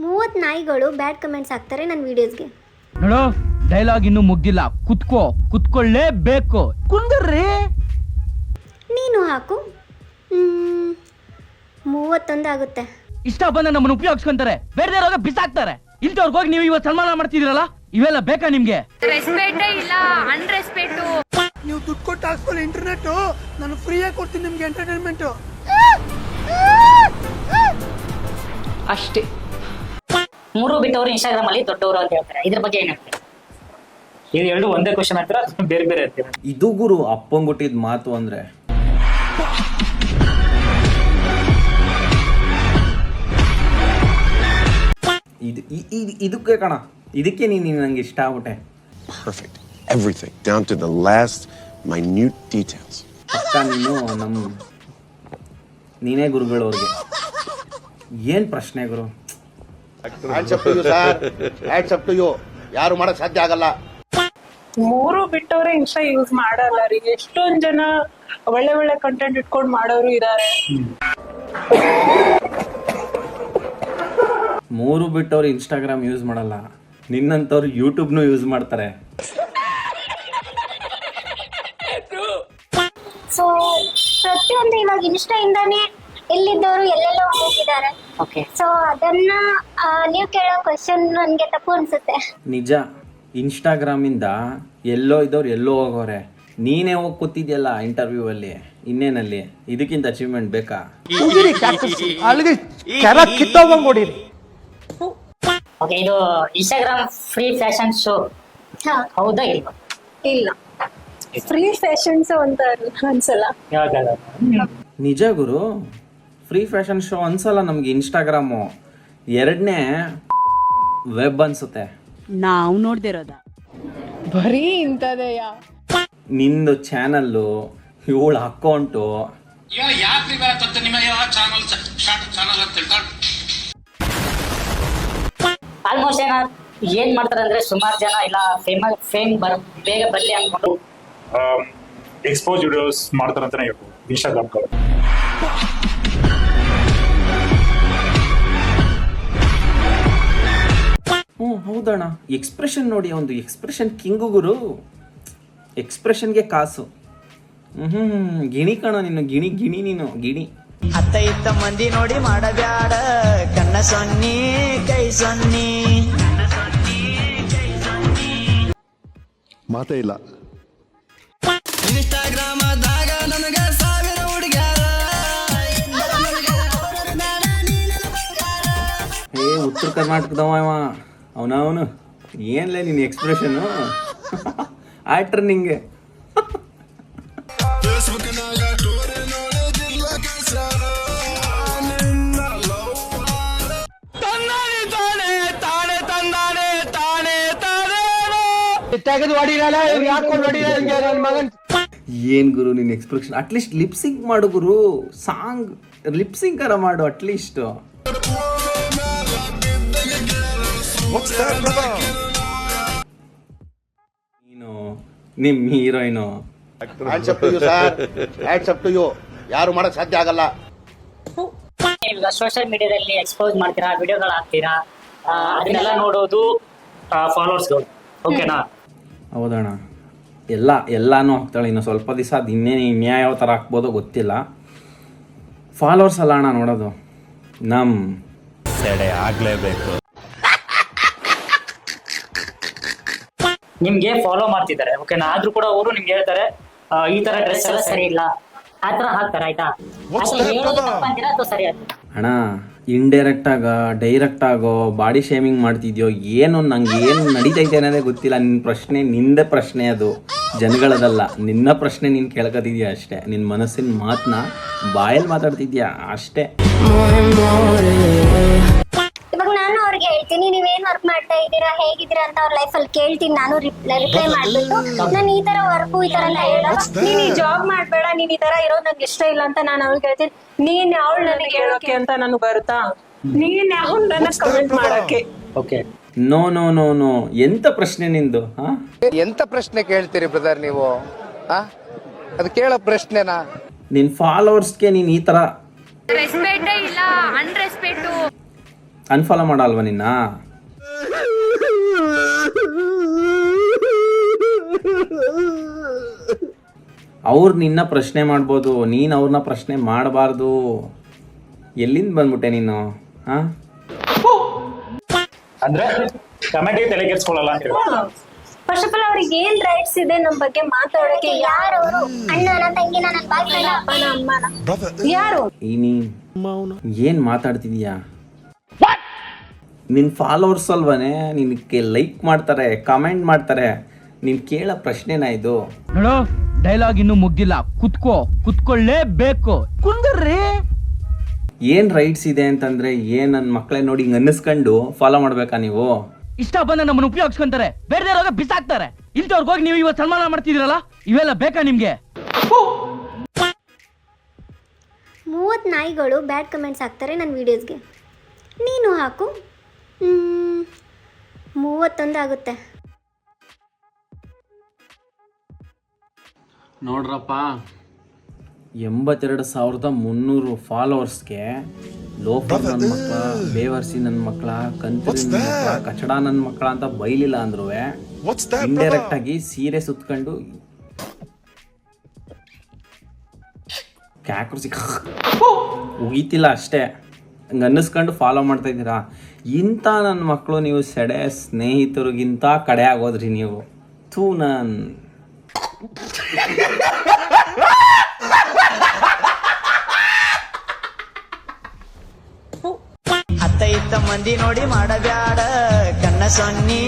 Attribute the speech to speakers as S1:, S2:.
S1: 30 ನಾಯಿಗಳು bad comments ಹಾಕ್ತಾರೆ ನನ್ನ ವಿಡಿಯೋಸ್ಗೆ.
S2: ನೋಡೋ ಡೈಲಾಗ್ ಇನ್ನೂ ಮುಗ್ದಿಲ್ಲ, ಕುತ್ಕೊಳ್ಳೇಬೇಕು. ಕುಂದರ್ರಿ
S1: ನೀನು ಹಾಕು. 31 ಆಗುತ್ತೆ.
S2: ಇಷ್ಟ ಬಂದ ನಮ್ಮನ್ನು ಉಪಯೋಗಿಸ್ಕೊಂತಾರೆ, ಬೇರೆ ಬಿಸಾಕ್ತಾರೆ. ಇಂಥವ್ರಿಗೆ ಹೋಗಿ ನೀವು ಇವತ್ತು ಸನ್ಮಾನ ಮಾಡ್ತಿದ್ದೀರಲ್ಲ, ಇವೆಲ್ಲ ಬೇಕಾ ನಿಮ್ಗೆ?
S3: ರೆಸ್ಪೆಕ್ಟ್ ಇಲ್ಲ, ಅನ್ರೆಸ್ಪೆಕ್ಟ್.
S4: ನೀವು ದುಡ್ಡು ಕೊಟ್ಟು ಹಾಕ್ಸ್ಕೊಳ್ಳಿ ಇಂಟರ್ನೆಟ್, ನಾನು ಫ್ರೀಯಾಗಿ ಕೊಡ್ತೀನಿ ನಿಮ್ಗೆ ಎಂಟರ್ಟೈನ್ಮೆಂಟ್
S5: ಅಷ್ಟೇ. 3 ಬಿಟ್ಟವರು ಇನ್ಸ್ಟಾಗ್ರಾಮ್ ಅಲ್ಲಿ ದೊಡ್ಡವರು ಅಂತ ಹೇಳ್ತಾರೆ, ಇದ್ರ ಬಗ್ಗೆ ಏನ್ ಹೇಳ್ತಾರೆ?
S6: ಇದು ಎರಡು ಒಂದೇ ಕ್ವಶನ್ ಹತ್ರ ಬೇರೆ ಬೇರೆ ಇರ್ತೀವಿ.
S7: ಇದು ಗುರು ಅಪ್ಪಂಗುಟ್ಟಿದ ಮಾತು ಅಂದ್ರೆ. ಇದಕ್ಕೆ ಕಣ, ಇದಕ್ಕೆ ನೀನು ನಂಗೆ ಇಷ್ಟ ಆಗ್ಬಿಟ್ಟೆ.
S8: Perfect. Everything down to the last minute details.
S7: ಅಕ್ಕ ನೀನು ನೀನೇ ಗುರುಗಳು ಅವ್ರಿಗೆ. ಏನ್ ಪ್ರಶ್ನೆ ಗುರು?
S9: ಯಾರು ಮಾಡಕ್ ಸಾಧ್ಯ ಆಗಲ್ಲ.
S10: 3 ಬಿಟ್ಟವ್ರೆ ಇನ್ಸ್ಟಾ ಯೂಸ್ ಮಾಡಲ್ಲ ರೀ. ಎಷ್ಟೊಂದ್ ಜನ ಒಳ್ಳೆ ಒಳ್ಳೆ ಕಂಟೆಂಟ್ ಇಟ್ಕೊಂಡು ಮಾಡೋರು ಇದಾರೆ.
S7: 3 ಬಿಟ್ಟವ್ರು ಇನ್ಸ್ಟಾಗ್ರಾಮ್ ಯೂಸ್ ಮಾಡಲ್ಲ, ನಿನ್ನಂತವ್ರು ಯೂಟ್ಯೂಬ್ನು ಯೂಸ್ ಮಾಡ್ತಾರೆ.
S1: ಸೊ ಪ್ರತಿಯೊಂದು ಇವಾಗ ಇನ್ಸ್ಟಾ ಇಂದಾನೆ ಎಲ್ಲಿದ್ದವರು ಎಲ್ಲೆಲ್ಲೋ ಹೋಗಿದ್ದಾರೆ. ಸೊ ಅದನ್ನ ನೀವು ಕೇಳೋ ಕ್ವಶನ್ ನನಗೆ ತಪ್ಪು ಅನ್ಸುತ್ತೆ.
S7: ನಿಜ, ಇನ್ಸ್ಟಾಗ್ರಾಮ್ ಇಂದ ಎಲ್ಲೋ ಇದ್ದವ್ರು ಎಲ್ಲೋ ಹೋಗೋರೆ. ನೀನೇ ಹೋಗಿ ಕೂತಿದ್ಯಲ್ಲ ಇಂಟರ್ವ್ಯೂ ಅಲ್ಲಿ, ಇನ್ನೇನಲ್ಲಿ ಇದಕ್ಕಿಂತ ಅಚೀವ್ಮೆಂಟ್ ಬೇಕಾ?
S5: ಓಕೆ, ಇದು ಇನ್ಸ್ಟಾಗ್ರಾಮ್ ಫ್ರೀ ಫ್ಯಾಷನ್ ಶೋ ಹೌದಾ ಇಲ್ವಾ?
S10: ಇಲ್ಲ, ಫ್ರೀ ಫ್ಯಾಷನ್ಸ್ ಅಂತ ಅನ್ಸಲ್ಲ.
S7: ನಿಜ ಗುರು, ಫ್ರೀ ಫ್ಯಾಷನ್ ಶೋ ಅನ್ಸಲ್ಲ ನಮ್ಗೆ ಇನ್ಸ್ಟಾಗ್ರಾಮು. ಎರಡನೇ ವೆಬ್ ಅನ್ಸುತ್ತೆ.
S3: ನಾವು ನೋಡ್ದಿರೋದ
S10: ಬರೀ ಇಂಥದೆಯ.
S5: ನಿಂದು ಚಾನಲ್ಲು, ಇವಳ ಅಕೌಂಟು, ಆಲ್ಮೋಸ್ಟ್ ಏನ್ ಮಾಡ್ತಾರೆ ಅಂದ್ರೆ ಸುಮಾರು ಜನ ಇಲ್ಲ ಫೇಮ್ ಬೇಗ ಬರ್ಲಿ ಅನ್ಕೊಂಡು
S6: ಎಕ್ಸ್ಪೋಸ್ ವಿಡಿಯೋಸ್ ಮಾಡ್ತಾರೆ ಅಂತಾನೆ ಹೇಳ್ಬೋದು ಇನ್ಸ್ಟಾಗ್ರಾಮ್ ಕಡೆ.
S7: ಹೌದಣ್ಣ, ಎಕ್ಸ್ಪ್ರೆಷನ್ ನೋಡಿ, ಒಂದು ಎಕ್ಸ್ಪ್ರೆಷನ್ ಕಿಂಗು ಗುರು. ಎಕ್ಸ್ಪ್ರೆಷನ್ಗೆ ಕಾಸು. ಗಿಣಿ ಕಣೋ ನೀನು, ಗಿಣಿ ಗಿಣಿ ನೀನು ಗಿಣಿ.
S11: ಅತ್ತ ಇತ್ತ ಮಂದಿ ನೋಡಿ ಮಾಡಬ್ಯಾಡ, ಕಣ್ಣ ಸೊನ್ನಿ ಕೈ ಸೊನ್ನಿ.
S8: ಮಾತೇ ಇಲ್ಲ.
S11: ಇನ್ಸ್ಟಾಗ್ರಾಮದಾಗ ನನಗ 1000 ಹುಡುಗ್ಯಾರ.
S7: ಉತ್ತರ ಕರ್ನಾಟಕದವ ಅವನವನು. ಏನ್ಲೇ ನಿನ್ನ ಎಕ್ಸ್ಪ್ರೆಷನು? ಆಕ್ಟರ್ ನಿಂಗೆ. ಏನ್ ಗುರು ನಿನ್ನ ಎಕ್ಸ್ಪ್ರೆಷನ್? ಅಟ್ಲೀಸ್ಟ್ ಲಿಪ್ಸಿಂಗ್ ಮಾಡು ಗುರು, ಸಾಂಗ್ ಲಿಪ್ಸಿಂಗ್ ಕರ ಮಾಡು ಅಟ್ಲೀಸ್ಟ್. ನೀನು ನಿಮ್ ಹೀರೋಯಿನು.
S9: ಯಾರು ಮಾಡಕ್ ಸಾಧ್ಯ ಆಗಲ್ಲ.
S5: ಸೋಷಿಯಲ್ ಮೀಡಿಯಾದಲ್ಲಿ ಎಕ್ಸ್ಪೋಸ್ ಮಾಡ್ತೀರಾ, ವಿಡಿಯೋಗಳು ಹಾಕ್ತೀರಾ, ಅದನ್ನೆಲ್ಲ ನೋಡೋದು ಫಾಲೋವರ್ಸ್ಗಳು. ಓಕೆನಾ?
S7: ಹೌದಣ್ಣ, ಎಲ್ಲಾನು ಹಾಕ್ತಾಳೆ. ಇನ್ನು ಸ್ವಲ್ಪ ದಿವಸ ಅದು ಇನ್ಯಾವ ಥರ ಹಾಕ್ಬೋದೋ ಗೊತ್ತಿಲ್ಲ. ಫಾಲೋವರ್ಸ್ ಅಲ್ಲ ಅಣ್ಣ ನೋಡೋದು, ನಮ್ ಸೆಡೆ ಆಗ್ಲೇಬೇಕು.
S5: ನಿಮ್ಗೆ ಫಾಲೋ ಮಾಡ್ತಿದ್ದಾರೆ, ಓಕೆನಾ? ಆದ್ರೂ ಕೂಡ ಅವರು ನಿಮ್ಗೆ ಹೇಳ್ತಾರೆ ಈ ತರ ಡ್ರೆಸ್ ಎಲ್ಲ ಸರಿ ಇಲ್ಲ, ಆತರ ಹಾಕ್ತಾರೆ. ಆಯ್ತಾ? ಸರಿ ಆಯ್ತು
S7: ಅಣ್ಣ, ಇಂಡೈರೆಕ್ಟ್ ಆಗ ಡೈರೆಕ್ಟ್ ಆಗೋ ಬಾಡಿ ಶೇಮಿಂಗ್ ಮಾಡ್ತಿದ್ಯೋ ಏನು, ನಂಗೆ ಏನು ನಡೀತೈತೆ ಅನ್ನೋದೇ ಗೊತ್ತಿಲ್ಲ. ನಿನ್ನ ಪ್ರಶ್ನೆ ನಿಂದೇ ಪ್ರಶ್ನೆ, ಅದು ಜನಗಳದಲ್ಲ. ನಿನ್ನ ಪ್ರಶ್ನೆ ನೀನು ಕೇಳ್ಕೊತಿದ್ಯಾ ಅಷ್ಟೇ. ನಿನ್ನ ಮನಸ್ಸಿನ ಮಾತನ್ನ ಬಾಯಲ್ಲಿ ಮಾತಾಡ್ತಿದ್ಯಾ ಅಷ್ಟೇ.
S1: ಇವಾಗ ನಾನು ಅವ್ರಿಗೆ ಹೇಳ್ತೀನಿ, ನೀವೇನ್ ವರ್ಕ್ ಮಾಡ್ತಾ ಇದ್ದೀರಾ, ಹೇಗಿದ್ದೀರಾ ಅಂತ ಅವ್ರ ಲೈಫಲ್ಲಿ ಕೇಳ್ತೀನಿ. ನಾನು ರಿಪ್ಲೈ ಮಾಡ್ಬಿಟ್ಟು ನಾನು ಈ ತರ ವರ್ಕು ಈ ತರ ಅಂತ ಹೇಳೋ,
S10: ನೀನ್ ಈ ಜಾಬ್ ಮಾಡ್ಬೇಡ, ನೀನ್ ಈ ತರ ಇರೋದು ನಂಗೆ ಇಷ್ಟ ಇಲ್ಲ ಅಂತ ನಾನು ಅವ್ರಿಗೆ ಹೇಳ್ತೀನಿ. ನೀನ್ ಯಾವಳು ನನಗೆ ಹೇಳೋಕೆ ಅಂತ ನನಗೆ ಬರುತ್ತಾ? ನೀನ್ ಯಾವಳು ನನಗೆ ಕಮೆಂಟ್ ಮಾಡಕ್ಕೆ?
S5: Okay,
S7: no no no no. ಎಂತ ಪ್ರಶ್ನೆ ನಿಂದು?
S9: ಎಂತ ಪ್ರಶ್ನೆ ಕೇಳ್ತೀರಿ ಬ್ರದರ್ ನೀವು? ಅದು ಕೇಳೋ ಪ್ರಶ್ನೆನಾ?
S7: ನಿನ್ನ ಫಾಲೋವರ್ಸ್ಗೆ ನೀನು ಈ ಥರ
S3: ರೆಸ್ಪೆಕ್ಟ್ ಇಲ್ಲ, ಅನ್ರೆಸ್ಪೆಕ್ಟ್.
S7: ಅನ್ಫಾಲೋ ಮಾಡಲ್ವ ನಿನ್ನ? ಅವ್ರು ನಿನ್ನ ಪ್ರಶ್ನೆ ಮಾಡ್ಬೋದು, ನೀನು ಅವ್ರನ್ನ ಪ್ರಶ್ನೆ ಮಾಡಬಾರ್ದು. ಎಲ್ಲಿಂದ ಬಂದ್ಬಿಟ್ಟೆ ನೀನು? ಹಾಂ,
S6: ಅಂದ್ರೆ ಕಮೆಂಟ್ಗೆ ತಲೆ ಕೆಡ್ಸ್ಕೊಳ್ಳಲ್ಲ ಅಂತ ಹೇಳಿ.
S1: ಫಸ್ಟ್ ಆಫ್ ಆಲ್ ಅವ್ರಿಗೆ ಏನ್ ರೈಟ್ಸ್ ಇದೆ ನಮ್ ಬಗ್ಗೆ ಮಾತಾಡೋಕೆ? ಯಾರವರು? ಅಣ್ಣನ, ತಂಗಿನ, ನನ್ನ ಬಾಯ್ ಫ್ರೆಂಡ್, ಅಪ್ಪನ, ಅಮ್ಮನ? ಯಾರು?
S7: ನೀ ಏನು ಮಾತಾಡ್ತಿದೀಯಾ? ನಿನ್ನ ಫಾಲೋವರ್ಸ್ ಅಲ್ವನೇ, ನಿನಗೆ ಲೈಕ್ ಮಾಡ್ತಾರೆ, ಕಾಮೆಂಟ್ ಮಾಡ್ತಾರೆ. ನೀನು ಕೇಳೋ ಪ್ರಶ್ನೆನಾ ಇದು?
S2: ನೋಡು, ಡೈಲಾಗ್ ಇನ್ನೂ ಮುಗ್ದಿಲ್ಲ. ಕುತ್ಕೊಳ್ಳೇಬೇಕು. ಕುಂದರ್ರಿ.
S7: ಏನು ರೈಟ್ಸ್ ಇದೆ ಅಂತಂದ್ರೆ ಏನು ನನ್ನ ಮಕ್ಕಳೇ ನೋಡಿ ಹಿಂಗೆ ಅನ್ನಿಸ್ಕೊಂಡು ಫಾಲೋ ಮಾಡ್ಬೇಕಾ ನೀವು?
S2: ಇಷ್ಟ ಬಂದ ನಮ್ಮನ್ನ ಉಪಯೋಗಿಸ್ಕೊಂತಾರೆ, ಬೇರೆದವ್ರಿಗೆ ಬಿಸಾಕ್ತಾರೆ. ಇಂಥವ್ರಿಗೆ ಹೋಗಿ ನೀವು ಇವತ್ತು ಸನ್ಮಾನ ಮಾಡ್ತಿದ್ದೀರಲ್ಲ, ಇವೆಲ್ಲ ಬೇಕಾ ನಿಮ್ಗೆ?
S1: 30 ನಾಯಿಗಳು ಬ್ಯಾಡ್ ಕಮೆಂಟ್ಸ್ ಹಾಕ್ತಾರೆ ನನ್ನ ವಿಡಿಯೋಸ್ಗೆ. ನೀನು ಹಾಕು. 31 ಆಗುತ್ತೆ.
S7: ನೋಡ್ರಪ್ಪ, 82,300 ಫಾಲೋವರ್ಸ್ಗೆ ಲೋಫರ್ ನನ್ನ ಮಕ್ಕಳ, ಬೇವರ್ಸಿ ನನ್ನ ಮಕ್ಕಳ, ಕಂತ್ರಿ ನನ್ನ ಮಕ್ಕಳ, ಕಚಡ ನನ್ನ ಮಕ್ಕಳ ಅಂತ ಬೈಲಿಲ್ಲ ಅಂದ್ರೂ ಇಂಡೈರೆಕ್ಟ್ ಆಗಿ ಸೀರೆ ಸುತ್ಕೊಂಡು ಕ್ಯಾಕ್ರಸಿ ಉಗಿತಿಲ್ಲ ಅಷ್ಟೇ, ಹಂಗೆ ಅನ್ನಿಸ್ಕೊಂಡು ಫಾಲೋ ಮಾಡ್ತಾ ಇದ್ದೀರಾ. ಇಂಥ ನನ್ನ ಮಕ್ಕಳು ನೀವು ಸೆಡೆ ಸ್ನೇಹಿತರಿಗಿಂತ ಕಡೆ ಆಗೋದ್ರಿ ನೀವು. ಥೂ, ನಾನು
S11: ಅತ್ತ ಇತ್ತ ಮಂದಿ ನೋಡಿ ಮಾಡಬ್ಯಾಡ ಕಣ್ಣ ಸೊನ್ನಿ